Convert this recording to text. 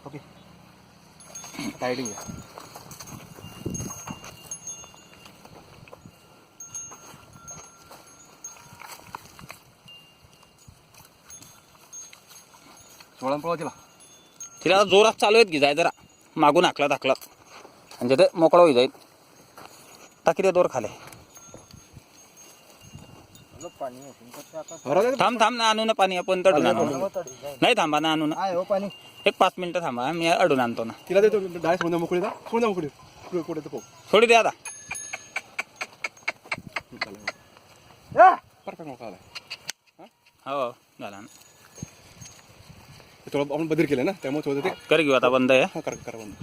Okay टायडिंग सोळा पळवा तिला तिला जोरात चालू आहेत की जाय जरा मागून हाकलत म्हणजे ते मोकळं होई जाईल. टाकी ते दोर खाले. थांब ना आणू ना पाणी आपण तडून आणू. नाही थांबा ना आणू ना पाणी एक 5 मिनिटं थांबा मी अडून आणतो ना. तिला देतो डाय सोडा मोकळी जा सोडा मोकळी कुठे तो थोडी द्या आता. परफेक्ट मोकळा आला. हो झाला ना. थोडं आपण बदल केलं ना त्यामुळे थोडं ते कर घेऊ आता बंद आहे. करा बंद.